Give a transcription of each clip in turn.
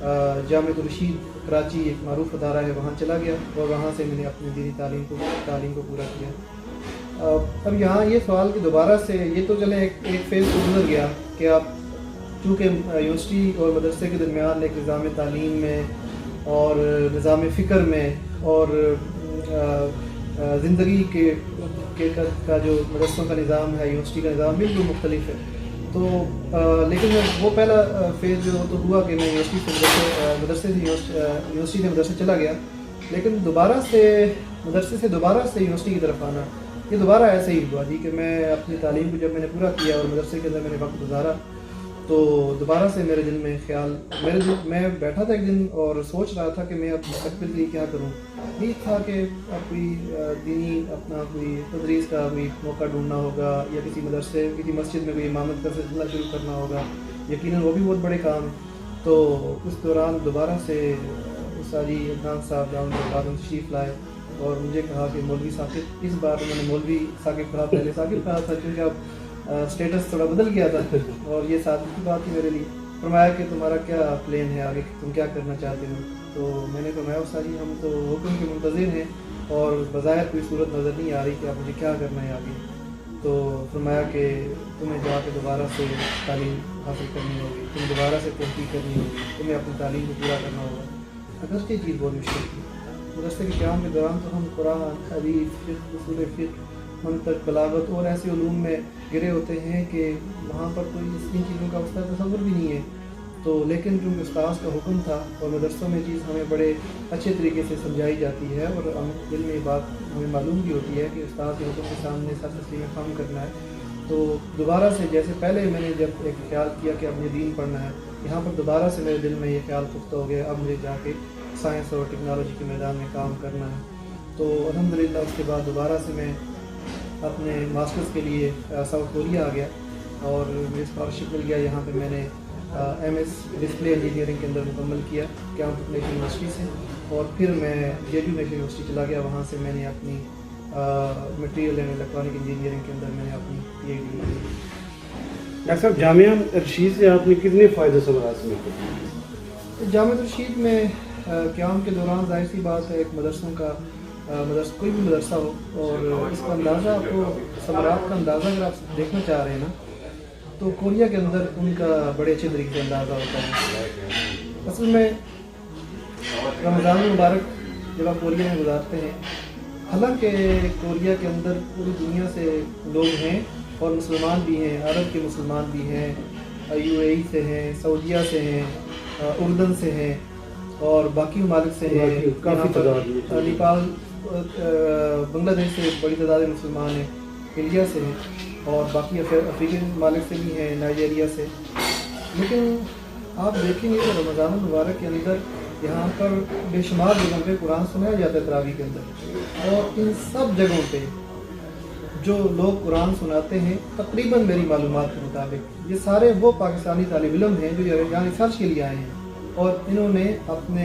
جامعۃ الرشید کراچی ایک معروف ادارہ ہے وہاں چلا گیا اور وہاں سے میں نے اپنی دینی تعلیم کو پورا کیا۔ اب یہاں یہ سوال کہ دوبارہ سے یہ تو چلے ایک فیز تو گزر گیا کہ آپ چونکہ یونیورسٹی اور مدرسے کے درمیان ایک نظام تعلیم میں اور نظام فکر میں اور زندگی کا جو مدرسوں کا نظام ہے، یونیورسٹی کا نظام بالکل مختلف ہے۔ تو لیکن وہ پہلا فیز جو تو ہوا کہ میں یونیورسٹی سے مدرسے چلا گیا، لیکن دوبارہ سے مدرسے سے دوبارہ سے یونیورسٹی کی طرف آنا یہ دوبارہ ایسا ہی ہوا جی کہ میں اپنی تعلیم کو جب میں نے پورا کیا اور مدرسے کے اندر میں نے وقت گزارا تو دوبارہ سے میرے دل میں خیال میں بیٹھا تھا ایک دن اور سوچ رہا تھا کہ میں اب مستقبل کے لیے کیا کروں۔ یہ تھا کہ اب کوئی دینی اپنا کوئی تدریس کا کوئی موقع ڈھونڈنا ہوگا یا کسی مدرسے کسی مسجد میں کوئی امامت کا سلسلہ شروع کرنا ہوگا، یقیناً وہ بھی بہت بڑے کام ہیں۔ تو اس دوران دوبارہ سے ساجی عدنان صاحب جان تشریف لائے اور مجھے کہا کہ مولوی ثاقب، اس بار انہوں نے مولوی ثاقب کہا، پہلے ثاقب کہا تھا کیونکہ اب اسٹیٹس تھوڑا بدل گیا تھا اور یہ ثاقب کی بات تھی میرے لیے۔ فرمایا کہ تمہارا کیا پلان ہے آگے، تم کیا کرنا چاہتے ہو؟ تو میں نے فرمایا ساجی ہم تو حکم کے منتظر ہیں اور بظاہر کوئی صورت نظر نہیں آ رہی کہ اب مجھے کیا کرنا ہے آگے۔ تو فرمایا کہ تمہیں جا کے دوبارہ سے تعلیم حاصل کرنی ہوگی، تمہیں دوبارہ سے تحقیق کرنی ہوگی، تمہیں اپنی تعلیم کو پورا کرنا ہوگا۔ اگرچہ یہ چیز بہت مشکل تھی، مدرسے کے قیام کے دوران تو ہم قرآن، حدیث، فقہ، اصول فقہ، منطق، بلاغت اور ایسے علوم میں گرے ہوتے ہیں کہ وہاں پر کوئی ان چیزوں کا اس تصور بھی نہیں ہے۔ تو لیکن چونکہ استاذ کا حکم تھا اور مدرسوں میں چیز ہمیں بڑے اچھے طریقے سے سمجھائی جاتی ہے اور ہم دل میں یہ بات ہمیں معلوم بھی ہوتی ہے کہ استاذ کے حکم کے سامنے سر تسلیم خام کرنا ہے۔ تو دوبارہ سے جیسے پہلے میں نے جب ایک خیال کیا کہ اب مجھے دین پڑھنا ہے، یہاں پر دوبارہ سے میرے دل میں یہ خیال پختہ ہو گیا اب مجھے جا کے سائنس اور ٹیکنالوجی کے میدان میں کام کرنا ہے۔ تو الحمدللہ اس کے بعد دوبارہ سے میں اپنے ماسٹرز کے لیے ساؤتھ کوریا آ گیا اور مجھے اسکالرشپ مل گیا۔ یہاں پہ میں نے ایم ایس ڈسپلے انجینئرنگ کے اندر مکمل کیا کیمبرج نیشنل یونیورسٹی سے، اور پھر میں جے یو نیشنل یونیورسٹی چلا گیا، وہاں سے میں نے اپنی مٹیریل اینڈ الیکٹرانک انجینئرنگ کے اندر میں نے اپنی پی ایچ ڈی لی۔ ڈاکٹر صاحب جامعہ رشید سے آپ نے کتنے فائدے ثمرات حاصل کیے؟ جامعہ رشید میں قیام کے دوران ظاہر سی بات ہے ایک مدرسوں کا کوئی بھی مدرسہ ہو اور اس کا اندازہ آپ کو ثمرات کا اندازہ اگر آپ دیکھنا چاہ رہے ہیں نا تو کوریا کے اندر ان کا بڑے اچھے طریقے سے اندازہ ہوتا ہے۔ اصل میں رمضان المبارک جب آپ کوریا میں گزارتے ہیں، حالانکہ کوریا کے اندر پوری دنیا سے لوگ ہیں اور مسلمان بھی ہیں، عرب کے مسلمان بھی ہیں، یو اے ای سے ہیں، سعودیہ سے ہیں، اردن سے ہیں اور باقی ممالک سے ہیں، کافی تعداد، نیپال، بنگلہ دیش سے بڑی تعداد مسلمان ہیں، انڈیا سے ہیں اور باقی افریقی ممالک سے بھی ہیں، نائجیریا سے۔ لیکن آپ دیکھیں گے کہ رمضان المبارک کے اندر یہاں پر بے شمار جگہوں پہ قرآن سنایا جاتا ہے تراویح کے اندر، اور ان سب جگہوں پہ جو لوگ قرآن سناتے ہیں تقریباً میری معلومات کے مطابق یہ سارے وہ پاکستانی طالب علم ہیں جو یہاں ریسرچ کے لیے آئے ہیں اور انہوں نے اپنے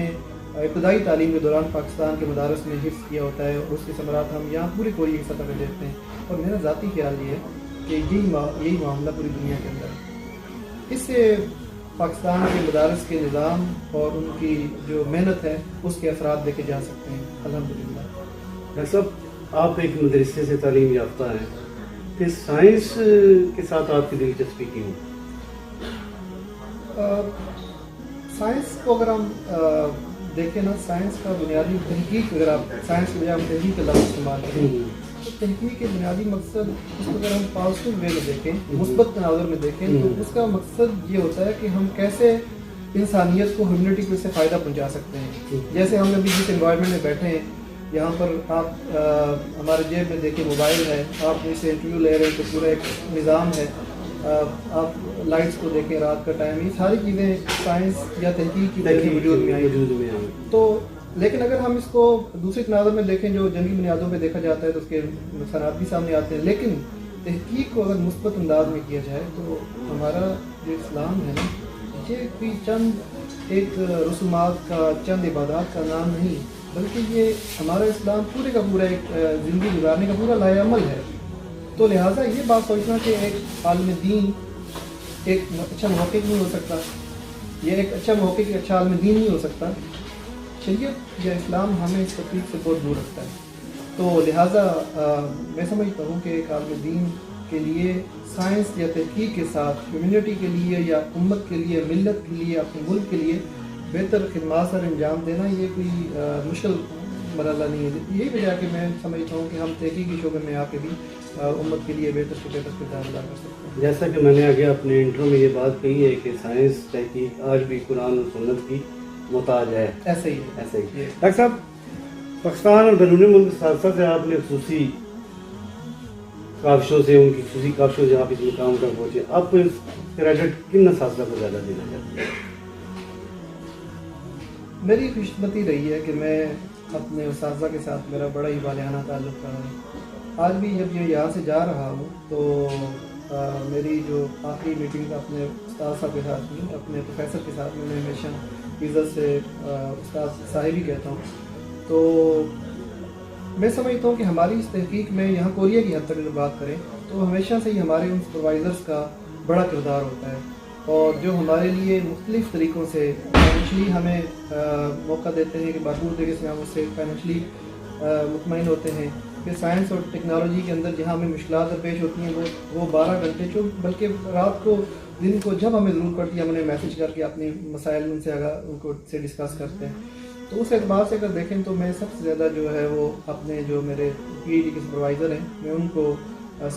ابتدائی تعلیم کے دوران پاکستان کے مدارس میں حفظ کیا ہوتا ہے اور اس کے ثمرات ہم یہاں پوری کوریا کی سطح پہ دیکھتے ہیں۔ اور میرا ذاتی خیال یہ ہے کہ یہی معاملہ پوری دنیا کے اندر ہے۔ اس سے پاکستان کے مدارس کے نظام اور ان کی جو محنت ہے اس کے اثرات دیکھے جا سکتے ہیں الحمدللہ۔ ڈاکٹر صاحب آپ ایک مدرسے سے تعلیم یافتہ ہیں، پھر سائنس کے ساتھ آپ کی دلچسپی کیوں؟ سائنس کو اگر ہم دیکھیں نا، سائنس کا بنیادی تحقیق، اگر آپ سائنس کے بجائے ہم تحقیق کا لفظ استعمال کریں تو تحقیق کے بنیادی مقصد اس کو اگر ہم پازیٹیو وے میں دیکھیں، مثبت تناظر میں دیکھیں تو اس کا مقصد یہ ہوتا ہے کہ ہم کیسے انسانیت کو، ہیومنٹی کو اس سے فائدہ پہنچا سکتے ہیں۔ جیسے ہم ابھی جس انوائرمنٹ میں بیٹھے ہیں یہاں پر آپ ہمارے جیب میں دیکھیں موبائل ہے، آپ اس سے انٹرویو لے رہے ہیں تو پورا ایک نظام ہے، آپ لائٹس کو دیکھیں رات کا ٹائم، یہ ساری چیزیں سائنس یا تحقیق کی وجہ سے وجود میں آئی۔ تو لیکن اگر ہم اس کو دوسری تناظر میں دیکھیں جو جنگی بنیادوں پہ دیکھا جاتا ہے تو اس کے نقصانات بھی سامنے آتے ہیں، لیکن تحقیق کو اگر مثبت انداز میں کیا جائے تو ہمارا جو اسلام ہے نا، یہ کوئی چند ایک رسومات کا، چند عبادات کا نام نہیں، بلکہ یہ ہمارا اسلام پورے کا پورا ایک زندگی گزارنے کا پورا لائحہ عمل ہے۔ تو لہٰذا یہ بات سوچنا کہ ایک عالم دین ایک اچھا محقق نہیں ہو سکتا، یہ ایک اچھا موقع کہ اچھا عالم دین نہیں ہو سکتا، شریعت یا اسلام ہمیں اس تکلیف سے بہت دور رکھتا ہے. تو لہٰذا میں سمجھتا ہوں کہ ایک عالم دین کے لیے سائنس یا تحقیق کے ساتھ کمیونٹی کے لیے یا امت کے لیے، ملت کے لیے، اپنے ملک کے لیے بہتر خدمات سر انجام دینا یہ کوئی مشکل مرحلہ نہیں ہے. یہی وجہ کہ میں سمجھتا ہوں کہ ہم تحقیقی شعبے میں آ کے بھی امت کے لیے بہتر سے بہتر کردار ادا کر سکتے ہیں. جیسا کہ میں نے آگے اپنے انٹرو میں یہ بات کہی ہے کہ سائنس تحقیق آج بھی قرآن اور سنت کی محتاج ہے. ایسا ہی ہے. ایسا ہی. ڈاکٹر صاحب، پاکستان اور بیرون ملک کے ساتھ ساتھ آپ نے خصوصی کاوشوں سے، ان کی خصوصی کاوشوں سے آپ اس مقام تک پہنچے. آپ کو اس کریڈٹ کن اساتذہ کو زیادہ دینا چاہتے ہیں؟ میری خوش قسمتی رہی ہے کہ میں اپنے اساتذہ کے ساتھ میرا بڑا ہی والہانہ تعلق رہا ہے. آج بھی جب میں یہاں سے جا رہا ہوں تو میری جو آخری میٹنگ اپنے استاد صاحب کے ساتھ ہوئی، اپنے پروفیسر کے ساتھ، میں ہمیشہ عزت سے استاد صاحب ہی کہتا ہوں. تو میں سمجھتا ہوں کہ ہماری اس تحقیق میں یہاں کوریا کی حد تک اگر بات کریں تو ہمیشہ سے ہی ہمارے ان سپروائزرس کا بڑا کردار ہوتا ہے، اور جو ہمارے لیے مختلف طریقوں سے فائنینشلی ہمیں موقع دیتے ہیں کہ بھرپور طریقے سے ہم اس سے فائنینشلی مطمئن ہوتے ہیں کہ سائنس اور ٹیکنالوجی کے اندر جہاں ہمیں مشکلات درپیش ہوتی ہیں وہ 12 گھنٹے بلکہ رات کو، دن کو جب ہمیں ضرورت پڑتی ہے ہم انہیں میسج کر کے اپنی مسائل ان سے ڈسکس کرتے ہیں. تو اس اعتبار سے اگر دیکھیں تو میں سب سے زیادہ جو ہے وہ اپنے جو میرے پی ایچ ڈی کے سپروائزر ہیں میں ان کو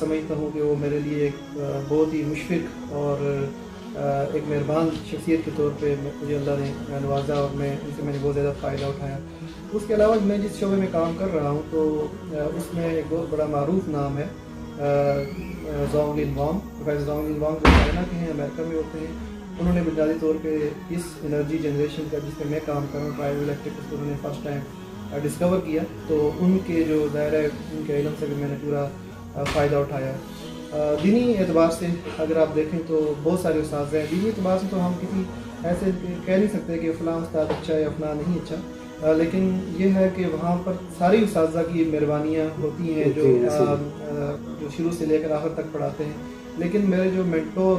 سمجھتا ہوں کہ وہ میرے لیے ایک بہت ہی مشفق اور ایک مہربان شخصیت کے طور پہ مجھے اللہ نے نوازا، اور میں ان سے میں نے بہت زیادہ فائدہ اٹھایا. اس کے علاوہ میں جس شعبے میں کام کر رہا ہوں تو اس میں ایک بہت بڑا معروف نام ہے زونگ لن وانگ. پروفیسر زونگ لن وانگ جو چائنا کے ہیں، امریکہ میں ہوتے ہیں. انہوں نے بنیادی طور پہ اس انرجی جنریشن کا جس پہ میں کام کر رہا ہوں، ٹرائبل الیکٹرک، کو انہوں نے فرسٹ ٹائم ڈسکور کیا. تو ان کے جو دائرہ ان کے علم سے بھی میں نے پورا فائدہ اٹھایا. دینی اعتبار سے اگر آپ دیکھیں تو بہت سارے اساتذہ ہیں. دینی اعتبار سے تو ہم کسی ایسے کہہ نہیں سکتے کہ فلاں استاد اچھا ہے یا فلاں نہیں اچھا، لیکن یہ ہے کہ وہاں پر ساری اساتذہ کی مہربانیاں ہوتی ہیں جو شروع سے لے کر آخر تک پڑھاتے ہیں. لیکن میرے جو مینٹور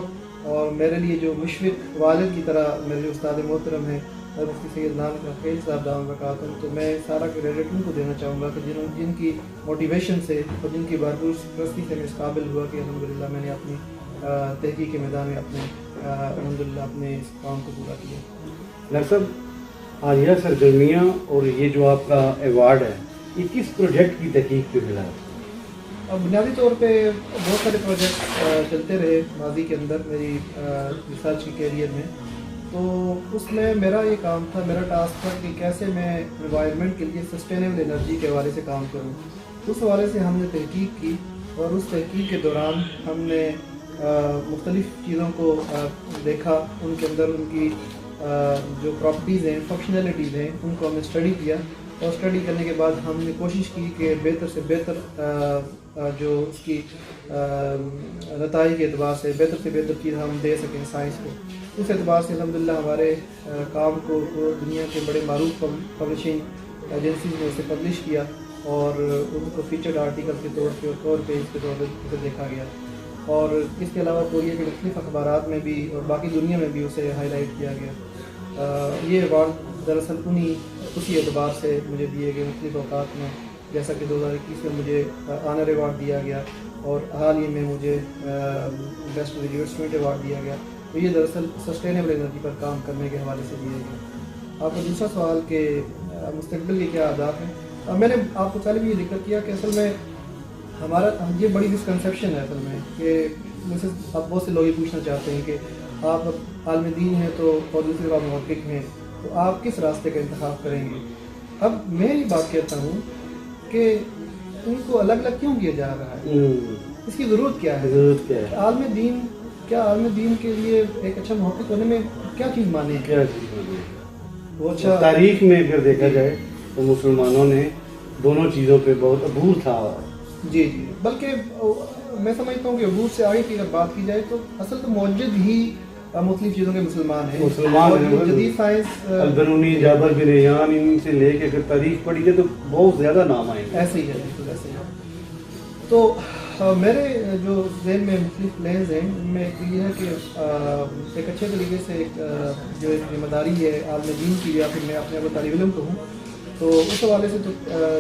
اور میرے لیے جو مشفق والد کی طرح میرے جو استاد محترم ہیں مفتی سید نام خیل صاحب دام وکاتم، تو میں سارا کریڈٹ ان کو دینا چاہوں گا کہ جن کی موٹیویشن سے اور جن کی بھرپور سرپرستی سے میں اس قابل ہوا کہ الحمدللہ میں نے اپنی تحقیق کے میدان میں الحمدللہ اپنے اس کام کو پورا کیا. ڈاکٹر صاحب، حالیہ سرگرمیاں اور یہ جو آپ کا ایوارڈ ہے یہ کس پروجیکٹ کی تحقیق پہ ملا ہے؟ بنیادی طور پہ بہت سارے پروجیکٹ چلتے رہے ماضی کے اندر میری ریسرچ کی کیریئر میں. تو اس میں میرا یہ کام تھا، میرا ٹاسک تھا کہ کیسے میں انوائرمنٹ کے لیے سسٹینیبل انرجی کے حوالے سے کام کروں. اس حوالے سے ہم نے تحقیق کی، اور اس تحقیق کے دوران ہم نے مختلف چیزوں کو دیکھا، ان کے اندر ان کی جو پراپرٹیز ہیں، فنکشنلٹیز ہیں، ان کو ہم نے اسٹڈی کیا. اور اسٹڈی کرنے کے بعد ہم نے کوشش کی کہ بہتر سے بہتر جو اس کی نتائج کے اعتبار سے بہتر چیز ہم دے سکیں سائنس کو. اس اعتبار سے الحمدللہ ہمارے کام کو دنیا کے بڑے معروف پبلشنگ ایجنسیز نے اسے پبلش کیا، اور ان کو فیچرڈ آرٹیکل کے طور پہ اور کور پیج کے طور پہ دیکھا گیا. اور اس کے علاوہ کوریا کے مختلف اخبارات میں بھی اور باقی دنیا میں بھی اسے ہائی لائٹ کیا گیا. یہ ایوارڈ دراصل اسی اعتبار سے مجھے دیے گئے مختلف اوقات میں، جیسا کہ 2021 میں مجھے آنر ایوارڈ دیا گیا، اور حال ہی میں مجھے بیسٹ گریجویٹ اسٹوڈنٹ ایوارڈ دیا گیا. تو یہ دراصل سسٹینیبل انرجی پر کام کرنے کے حوالے سے دیے گئے. آپ کا دوسرا سوال کہ مستقبل کے کیا اہداف ہیں، میں نے آپ کو پہلے بھی یہ ذکر کیا کہ اصل میں ہمارا یہ بڑی مسکنسیپشن ہے اصل میں کہ مجھ سے اب بہت سے لوگ یہ پوچھنا چاہتے ہیں کہ آپ عالم دین ہیں تو اور دوسری بات محقق ہیں، تو آپ کس راستے کا انتخاب کریں گے. اب میں یہ بات کہتا ہوں کہ ان کو الگ الگ کیوں کیا جا رہا ہے، اس کی ضرورت کیا ہے. عالم دین کے لیے ایک اچھا محقق ہونے میں کیا چیز مانے ہے؟ وہ اچھا تاریخ میں اگر دیکھا جائے تو مسلمانوں نے دونوں چیزوں پہ بہت عبور تھا. جی، بلکہ میں سمجھتا ہوں کہ عبور سے آگے کی اگر بات کی جائے تو اصل تو موجد ہی مختلف چیزوں کے مسلمان ہیں. جدید سائنس البرونی، جابر بن ریان، ان سے لے کے اگر تاریخ پڑھی جائے تو بہت زیادہ نام آئے ہیں. ایسے ہی ہے، بالکل ایسے ہی ہے. تو میرے جو ذہن میں مختلف پلانز ہیں ان میں ایک یہ ہے کہ ایک اچھے طریقے سے ایک جو ایک ذمہ داری ہے عالم دین کی یا پھر میں اپنے طالب علم کو ہوں، تو اس حوالے سے تو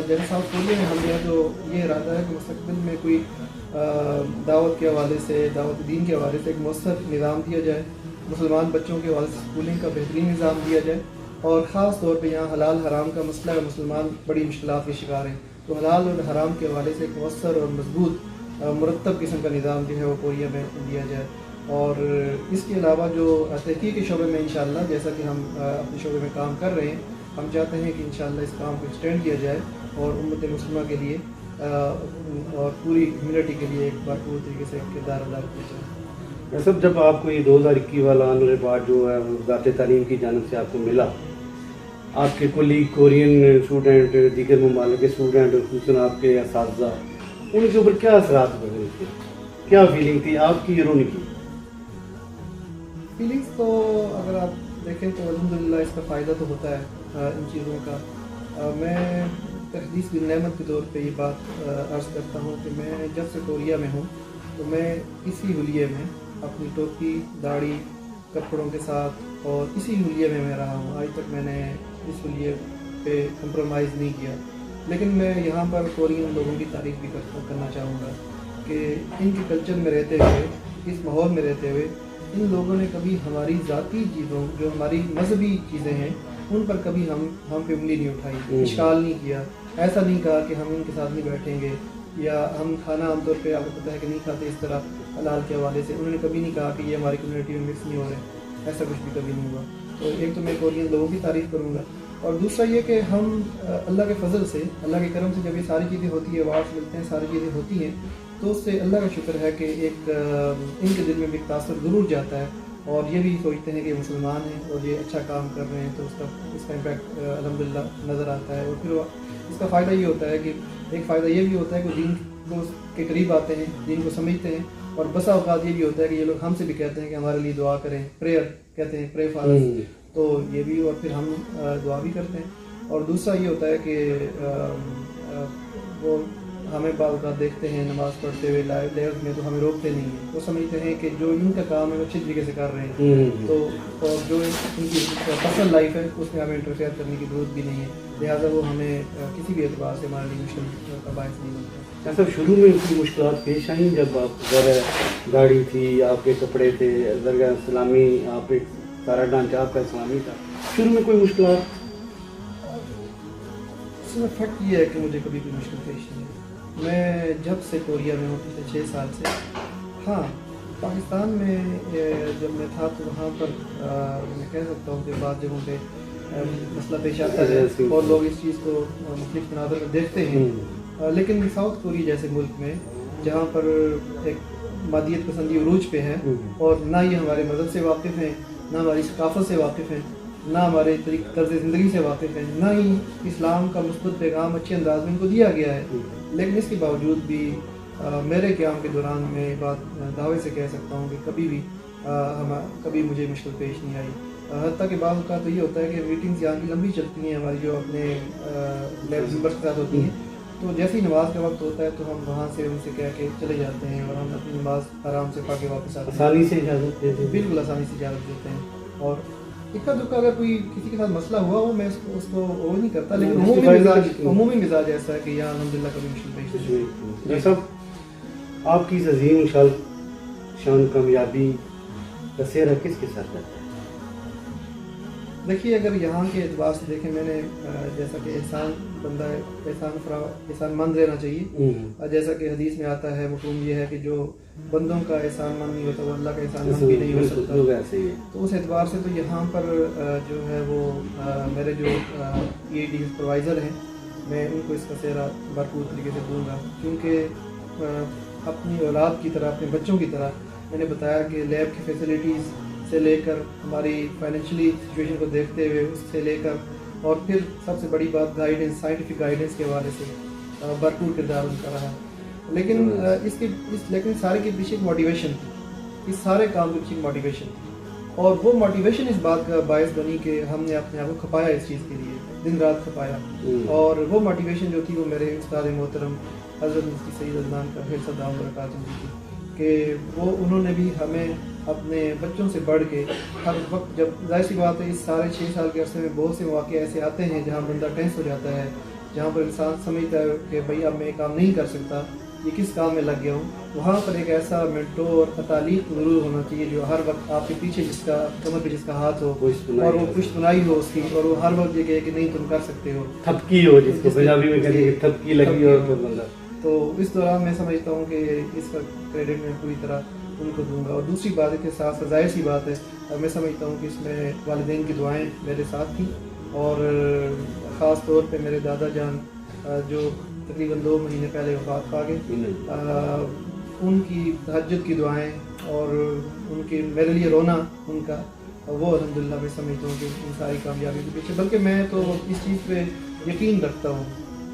جیسے ساؤتھ کوریا میں ہم نے تو یہ ارادہ ہے کہ مستقبل میں کوئی دعوت کے حوالے سے، دعوت دین کے حوالے سے ایک مؤثر نظام دیا جائے، مسلمان بچوں کے حوالے سے اسکولنگ کا بہترین نظام دیا جائے، اور خاص طور پہ یہاں حلال حرام کا مسئلہ ہے، مسلمان بڑی مشکلات کے شکار ہیں، تو حلال اور حرام کے حوالے سے ایک مؤثر اور مضبوط مرتب قسم کا نظام جو ہے وہ کوریا میں دیا جائے۔ اور اس کے علاوہ جو تحقیق کے شعبے میں انشاءاللہ جیسا کہ ہم اپنے شعبے میں کام کر رہے ہیں، ہم چاہتے ہیں کہ انشاءاللہ اس کام کو ایکسٹینڈ کیا جائے اور امت مسلمہ کے لیے اور پوری ہیومینٹی کے لیے ایک بھرپور طریقے سے کردار ادا کیا جائے۔ سب جب آپ کو یہ 2021 والا آنر ایوارڈ جو ہے وزارت تعلیم کی جانب سے آپ کو ملا، آپ کے کلی کورین اسٹوڈنٹ، دیگر ممالک کے اسٹوڈنٹ، خصوصاً آپ کے اساتذہ، ان کے اوپر کیا اثرات ہوئے تھے؟ کیا فیلنگ تھی آپ کی اور ان کی؟ فیلنگس تو اگر آپ دیکھیں تو الحمدللہ اس کا فائدہ تو ہوتا ہے ان چیزوں کا۔ میں تحدیث بن نعمت کے طور پہ یہ بات عرض کرتا ہوں کہ میں جب سے کوریا میں ہوں تو میں اسی حلیے میں اپنی ٹوپی، داڑھی، کپڑوں کے ساتھ اور اسی حلیے میں رہا ہوں۔ آج تک میں نے اس حلیے پہ کمپرومائز نہیں کیا، لیکن میں یہاں پر کورین لوگوں کی تعریف بھی کرنا چاہوں گا کہ ان کے کلچر میں رہتے ہوئے، اس ماحول میں رہتے ہوئے، ان لوگوں نے کبھی ہماری ذاتی چیزوں، جو ہماری مذہبی چیزیں ہیں، ان پر کبھی ہم پہ انگلی نہیں اٹھائی، اشکال نہیں کیا، ایسا نہیں کہا کہ ہم ان کے ساتھ نہیں بیٹھیں گے، یا ہم کھانا عام طور پہ آپ کو پتہ ہے کہ نہیں کھاتے اس طرح حلال کے حوالے سے، انہوں نے کبھی نہیں کہا کہ یہ ہماری کمیونٹی میں مکس نہیں ہو رہے، ایسا کچھ بھی کبھی نہیں ہوا۔ تو ایک تو میں کورین لوگوں کی تعریف کروں گا، اور دوسرا یہ کہ ہم اللہ کے فضل سے، اللہ کے کرم سے جب یہ ساری چیزیں ہوتی ہیں، ایوارڈس ملتے ہیں، ساری چیزیں ہوتی ہیں، تو اس سے اللہ کا شکر ہے کہ ایک ان کے دل میں بھی ایک تاثر ضرور جاتا ہے، اور یہ بھی سوچتے ہیں کہ یہ مسلمان ہیں اور یہ اچھا کام کر رہے ہیں، تو اس کا امپیکٹ الحمدللہ نظر آتا ہے۔ اور پھر اس کا فائدہ یہ ہوتا ہے کہ ایک فائدہ یہ بھی ہوتا ہے کہ دین کو کے قریب آتے ہیں، دین کو سمجھتے ہیں، اور بسا اوقات یہ بھی ہوتا ہے کہ یہ لوگ ہم سے بھی کہتے ہیں کہ ہمارے لیے دعا کریں، پریئر کہتے ہیں، پرے فار اس، تو یہ بھی، اور پھر ہم دعا بھی کرتے ہیں۔ اور دوسرا یہ ہوتا ہے کہ وہ ہمیں بعض اوقات دیکھتے ہیں نماز پڑھتے ہوئے لائیوز میں، تو ہمیں روکتے نہیں ہیں، وہ سمجھتے ہیں کہ جو ان کا کام ہے وہ اچھی طریقے سے کر رہے ہیں، تو اور جو ان کی پرسنل لائف ہے اس میں ہمیں انٹرفیئر کرنے کی ضرورت بھی نہیں ہے، لہٰذا وہ ہمیں کسی بھی اعتبار سے ہمارے لیے مشکل کا باعث نہیں بنتا۔ ایسا شروع میں کوئی مشکلات پیش آئیں جب آپ گاڑی تھی، آپ کے کپڑے تھے، درگاہ اسلامی، آپ ایک سارا ڈھانچہ آپ کا اسلامی تھا، شروع میں کوئی مشکلات؟ اس میں فیکٹ یہ ہے کہ مجھے کبھی کوئی مشکل پیش نہیں ہے۔ میں جب سے کوریا میں ہوں، پچھلے 6 سال سے، ہاں پاکستان میں جب میں تھا تو وہاں پر میں کہہ سکتا ہوں کہ بعض جگہوں پہ مسئلہ پیش آتا ہے اور لوگ اس چیز کو مختلف مناظر میں دیکھتے ہیں، لیکن ساؤتھ کوریا جیسے ملک میں جہاں پر ایک مادیت پسندی عروج پہ ہے، اور نہ یہ ہمارے مذہب سے واقف ہیں، نہ ہماری ثقافت سے واقف ہیں، نہ ہمارے طرز زندگی سے واقف ہیں، نہ ہی اسلام کا مثبت پیغام اچھے انداز میں ان کو دیا گیا ہے، لیکن اس کے باوجود بھی میرے قیام کے دوران میں بات دعوے سے کہہ سکتا ہوں کہ کبھی مجھے مشکل پیش نہیں آئی، حتیٰ کہ بعض اوقات تو یہ ہوتا ہے کہ میٹنگز یہاں کی لمبی چلتی ہیں ہماری جو اپنے لیب ممبرس کے ساتھ ہوتی ہیں، تو جیسے ہی نماز کا وقت ہوتا ہے تو ہم وہاں سے ان سے کہہ کے چلے جاتے ہیں اور ہم اپنی نماز آرام سے پڑھ کے واپس آتے ہیں، آسانی سے اجازت دیتے ہیں، بالکل آسانی سے اجازت دیتے ہیں، اور اکا دکا اگر کوئی کسی کے ساتھ مسئلہ ہوا ہو میں اس کو وہ نہیں کرتا، لیکن عمومی مزاج ایسا ہے کہ یہاں الحمدللہ کبھی مشکل پیش نہیں۔ جی صاحب، آپ کی عظیم شان کامیابی کا سہرا کس کے ساتھ رہتا ہے؟ دیکھیے اگر یہاں کے اعتبار سے دیکھیں، میں نے جیسا کہ احسان بندہ ہے، احسان مند رہنا چاہیے، جیسا کہ حدیث میں آتا ہے، مفہوم یہ ہے کہ جو بندوں کا احسان مند نہیں ہوتا وہ اللہ کا احسان مند بھی نہیں ہو سکتا، تو اس اعتبار سے تو یہاں پر جو ہے وہ میرے جو پی ایچ ڈی سپروائزر ہیں، میں ان کو اس کا سہرا بھرپور طریقے سے دوں گا، کیونکہ اپنی اولاد کی طرح، اپنے بچوں کی طرح میں نے بتایا کہ لیب کی فیسلٹیز سے لے کر ہماری فائنینشلی سچویشن کو دیکھتے ہوئے اس سے لے کر، اور پھر سب سے بڑی بات گائیڈنس، سائنٹیفک گائیڈنس کے حوالے سے بھرپور کردار ان کا رہا، لیکن لیکن سارے کے پیچھے ایک موٹیویشن تھی، اس سارے کام کے پیچھے ایک موٹیویشن تھی، اور وہ موٹیویشن اس بات کا باعث بنی کہ ہم نے اپنے آپ کو کھپایا اس چیز کے لیے، دن رات کھپایا. اور وہ موٹیویشن جو تھی وہ میرے استاد محترم حضرت مفتی سید عدنان کا خیر صدام برکاتہ تھی کہ وہ انہوں نے بھی ہمیں اپنے بچوں سے بڑھ کے ہر وقت، جب ظاہر سی بات ہے اس سارے 6 سال کے عرصے میں بہت سے مواقع ایسے آتے ہیں جہاں بندہ ٹینس ہو جاتا ہے، جہاں پر انسان سمجھتا ہے کہ بھائی اب میں یہ کام نہیں کر سکتا، یہ کس کام میں لگ گیا ہوں. وہاں پر ایک ایسا مینٹور تعلیق ضرور ہونا چاہیے جو ہر وقت آپ کے پیچھے جس کا کمر پہ جس کا ہاتھ ہو اور وہ پشت بنائی ہو اس کی، اور وہ ہر وقت یہ کہے کہ نہیں تم کر سکتے ہو، تھپکی ہو جس کو پنجابی میں کہتے ہیں تھپکی لگی اور پھر بندہ. تو اس دوران میں سمجھتا ہوں کہ اس کا کریڈٹ میں پوری طرح ان کو دوں گا. اور دوسری بات کے ساتھ ظاہر سی بات ہے میں سمجھتا ہوں کہ اس میں والدین کی دعائیں میرے ساتھ تھیں، اور خاص طور پہ میرے دادا جان جو تقریباً 2 مہینے پہلے وفات پا گئے، ان کی تہجد کی دعائیں اور ان کے میرے لیے رونا ان کا، وہ الحمدللہ میں سمجھتا ہوں کہ ان ساری کامیابی کے پیچھے. بلکہ میں تو اس چیز پہ یقین رکھتا ہوں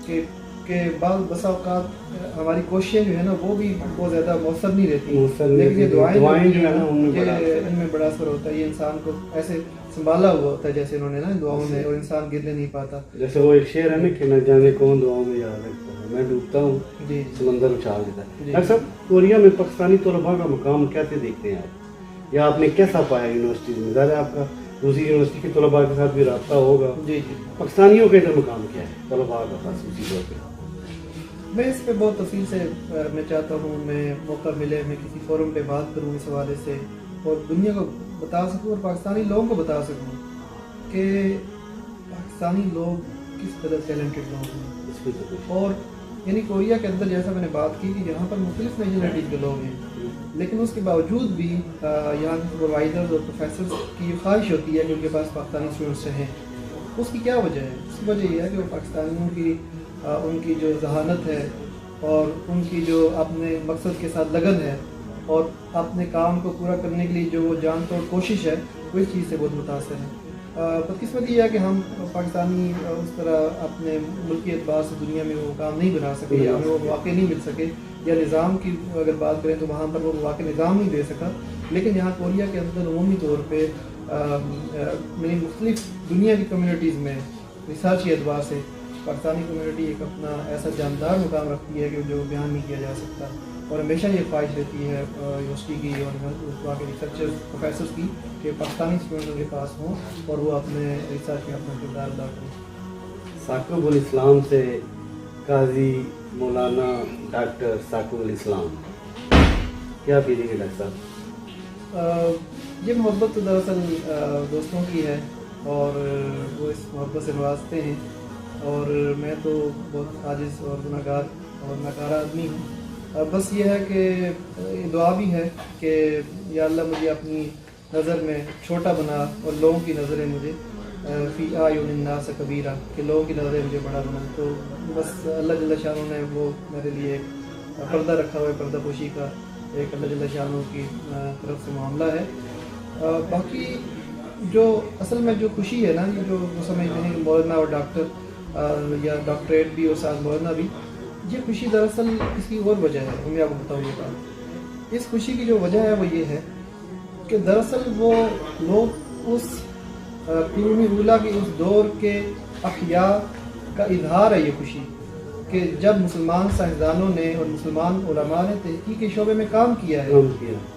کہ بعض بسا اوقات ہماری کوششیں جو ہے نا وہ بھی بہت زیادہ مؤثر نہیں رہتی، لیکن یہ دعائیں جو ہے نا ان میں بڑا اثر ہوتا ہے. یہ انسان کو ایسے سنبھالا ہوا ہوتا ہے جیسے انہوں نے نا دعاؤں میں، اور انسان گرنے نہیں پاتا. جیسے وہ ایک شعر ہے نا کہ نہ جانے کون دعاؤں میں یاد رکھتا ہے، میں ڈوبتا ہوں جی سمندر اچھال دیتا ہے. ڈاکٹر صاحب، کوریا میں پاکستانی طلباء کا مقام کیسے دیکھتے ہیں آپ، یا آپ نے کیسا پایا یونیورسٹی میں؟ ظاہر ہے آپ کا دوسری یونیورسٹی کے طلباء کے ساتھ بھی رابطہ ہوگا. جی پاکستانیوں کا ادھر مقام کیا ہے طلباء کا خصوصی طور پہ؟ میں اس پہ بہت تفصیل سے میں چاہتا ہوں میں موقع ملے میں کسی فورم پہ بات کروں اس حوالے سے، اور دنیا کو بتا سکوں اور پاکستانی لوگوں کو بتا سکوں کہ پاکستانی لوگ کس قدر ٹیلنٹڈ لوگ ہیں. اور یعنی کوریا کے اندر جیسا میں نے بات کی کہ یہاں پر مختلف نیشنلٹیز کے لوگ ہیں، لیکن اس کے باوجود بھی یہاں کے سپروائزرز اور پروفیسرز کی یہ خواہش ہوتی ہے کہ ان کے پاس پاکستانی اسٹوڈنٹس رہیں. اس کی کیا وجہ ہے؟ اس کی وجہ یہ ہے کہ وہ پاکستانیوں کی ان کی جو ذہانت ہے اور ان کی جو اپنے مقصد کے ساتھ لگن ہے اور اپنے کام کو پورا کرنے کے لیے جو وہ جان توڑ کوشش ہے، وہ اس چیز سے بہت متاثر ہے. بدقسمتی یہ ہے کہ ہم پاکستانی اس طرح اپنے ملکی اعتبار سے دنیا میں وہ کام نہیں بنا سکے، یا ہمیں وہ مواقع نہیں مل سکے، یا نظام کی اگر بات کریں تو وہاں پر وہ مواقع نظام نہیں دے سکا. لیکن یہاں کوریا کے اندر عمومی طور پہ مختلف دنیا کی کمیونٹیز میں ریسرچ کے اعتبار سے پاکستانی کمیونٹی ایک اپنا ایسا جاندار مقام رکھتی ہے کہ جو بیان نہیں کیا جا سکتا. اور ہمیشہ یہ خواہش رہتی ہے یونیورسٹی کی اور وہاں کے ریسرچرز پروفیسرز کی کہ پاکستانی اسٹوڈنٹ کے پاس ہوں اور وہ اپنے ریسرچ میں اپنا کردار ادا کریں. ثاقب الاسلام سے قاضی مولانا ڈاکٹر ثاقب الاسلام، کیا فیلنگ ہے ڈاکٹر صاحب؟ یہ محبت تو دراصل دوستوں کی ہے اور وہ اس محبت سے نوازتے ہیں، اور میں تو بہت عاجز اور گناہگار اور ناکارہ آدمی ہوں. بس یہ ہے کہ دعا بھی ہے کہ یا اللہ مجھے اپنی نظر میں چھوٹا بنا اور لوگوں کی نظریں مجھے فی اعین الناس کبیرہ، کہ لوگوں کی نظریں مجھے بڑا بنا. تو بس اللہ جل شانہ نے وہ میرے لیے ایک پردہ رکھا ہوا ہے، پردہ پوشی کا ایک اللہ جل شانہ کی طرف سے معاملہ ہے. باقی جو اصل میں جو خوشی ہے نا، یہ جو سمجھتے ہیں کہ مولانا اور ڈاکٹر یا ڈاکٹریٹ بھی اور ساتھ مولانا بھی، یہ خوشی دراصل اس کی اور وجہ ہے. میں آپ کو بتاؤں یہ بات، اس خوشی کی جو وجہ ہے وہ یہ ہے کہ دراصل وہ لوگ اس قرون اولیٰ کے اس دور کے احیاء کا اظہار ہے یہ خوشی، کہ جب مسلمان سائنسدانوں نے اور مسلمان علماء نے تحقیق کے شعبے میں کام کیا ہے،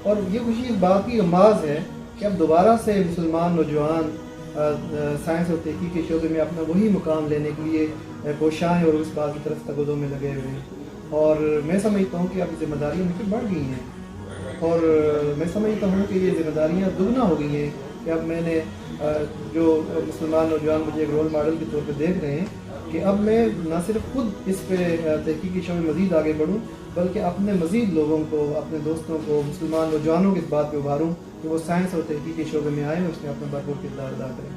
اور یہ خوشی اس بات کی غماز ہے کہ اب دوبارہ سے مسلمان نوجوان سائنس اور تحقیق کے شعبے میں اپنا وہی مقام لینے کے لیے کوشاں ہیں اور اس بات کی طرف تقدم میں لگے ہوئے ہیں. اور میں سمجھتا ہوں کہ اب ذمہ داریاں مجھ پہ بڑھ گئی ہیں، اور میں سمجھتا ہوں کہ یہ ذمہ داریاں دگنا ہو گئی ہیں کہ اب میں نے جو مسلمان نوجوان مجھے ایک رول ماڈل کے طور پہ دیکھ رہے ہیں کہ اب میں نہ صرف خود اس پہ تحقیقی شعبے مزید آگے بڑھوں، بلکہ اپنے مزید لوگوں کو، اپنے دوستوں کو، مسلمان نوجوانوں کی اس بات پہ ابھاروں کہ وہ سائنس اور تحقیق کے شعبے میں آئیں اور اس میں اپنا بھرپور کردار ادا کریں.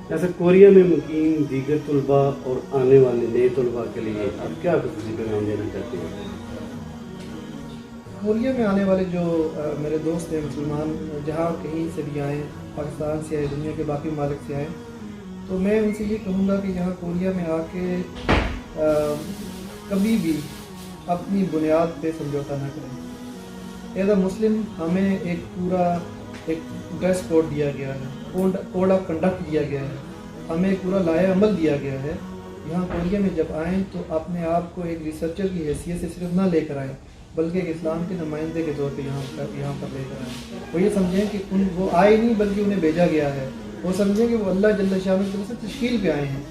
جیسے کوریا میں مقیم دیگر طلباء اور آنے والے نئے طلباء کے لیے آپ کیا خصوصی پیغام دینا چاہتے ہیں؟ کوریا میں آنے والے جو میرے دوست ہیں مسلمان، جہاں کہیں سے بھی آئیں، پاکستان سے آئے، دنیا کے باقی ممالک سے آئیں، تو میں ان سے یہ کہوں گا کہ یہاں کوریا میں آ کے کبھی بھی اپنی بنیاد پہ سمجھوتا نہ کریں. ایز اے مسلم ہمیں ایک پورا ایک ڈریس کوڈ دیا گیا ہے، کوڈ آف کنڈکٹ دیا گیا ہے ہمیں ایک پورا لائحہ عمل دیا گیا ہے. یہاں کوریا میں جب آئیں تو اپنے آپ کو ایک ریسرچر کی حیثیت سے صرف نہ لے کر آئیں بلکہ ایک اسلام کے نمائندے کے طور پہ یہاں پر لے کر آئیں. وہ یہ سمجھیں کہ وہ آئے نہیں بلکہ انہیں بھیجا گیا ہے. وہ سمجھیں کہ وہ اللہ جل شانہ کی طرف سے تشکیل پہ آئے ہیں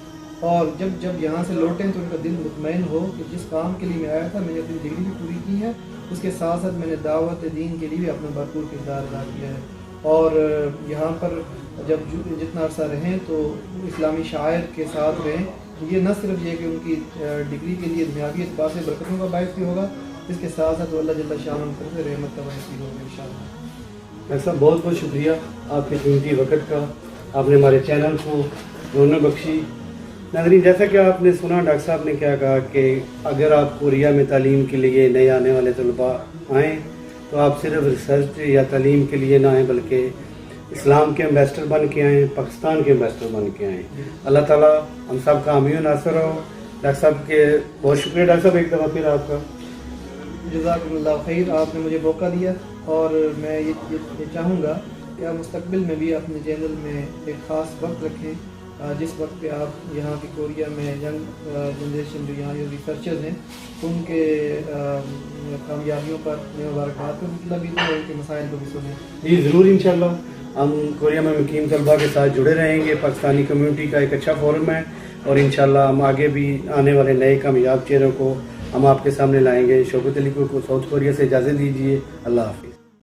اور جب یہاں سے لوٹیں تو ان کا دل مطمئن ہو کہ جس کام کے لیے میں آیا تھا میں نے اپنی ڈگری بھی پوری کی ہے, اس کے ساتھ ساتھ میں نے دعوت دین کے لیے بھی اپنا بھرپور کردار ادا کیا ہے. اور یہاں پر جب جتنا عرصہ رہیں تو اسلامی شاعر کے ساتھ رہیں. یہ نہ صرف یہ کہ ان کی ڈگری کے لیے دنیاوی اعتبار سے برکتوں کا باعث بھی ہوگا, اس کے ساتھ ساتھ اللہ جل شانہ کی طرف سے رحمت کا باعث بھی ہوگا انشاءاللہ. ڈاکٹر صاحب بہت بہت شکریہ آپ کے قیمتی وقت کا, آپ نے ہمارے چینل کو رونق بخشی. ناظرین, جیسا کہ آپ نے سنا ڈاکٹر صاحب نے کیا کہا کہ اگر آپ کوریا میں تعلیم کے لیے نئے آنے والے طلباء آئیں تو آپ صرف ریسرچ یا تعلیم کے لیے نہ آئیں بلکہ اسلام کے ایمبیسڈر بن کے آئیں, پاکستان کے ایمبیسڈر بن کے آئیں. اللہ تعالیٰ ہم سب کا حامی و ناصر ہو. ڈاکٹر صاحب کے بہت شکریہ. ڈاکٹر صاحب ایک دفعہ پھر آپ کا جزاکم اللہ خیر. آپ نے مجھے موقع دیا اور میں یہ چاہوں گا کہ آپ مستقبل میں بھی اپنے چینل میں ایک خاص وقت رکھیں جس وقت پہ آپ یہاں کی کوریا میں ینگ جنریشن جو یہاں ریسرچرز ہیں ان کے کامیابیوں پر مبارکباد کو مطلب بھی ان کے مسائل کو بھی سنیں. جی ضرور, انشاءاللہ ہم کوریا میں مقیم طلباء کے ساتھ جڑے رہیں گے. پاکستانی کمیونٹی کا ایک اچھا فورم ہے اور انشاءاللہ ہم آگے بھی آنے والے نئے کامیاب چہروں کو ہم آپ کے سامنے لائیں گے. شوکت علی کو ساؤتھ کوریا سے اجازت دیجیے. اللہ حافظ.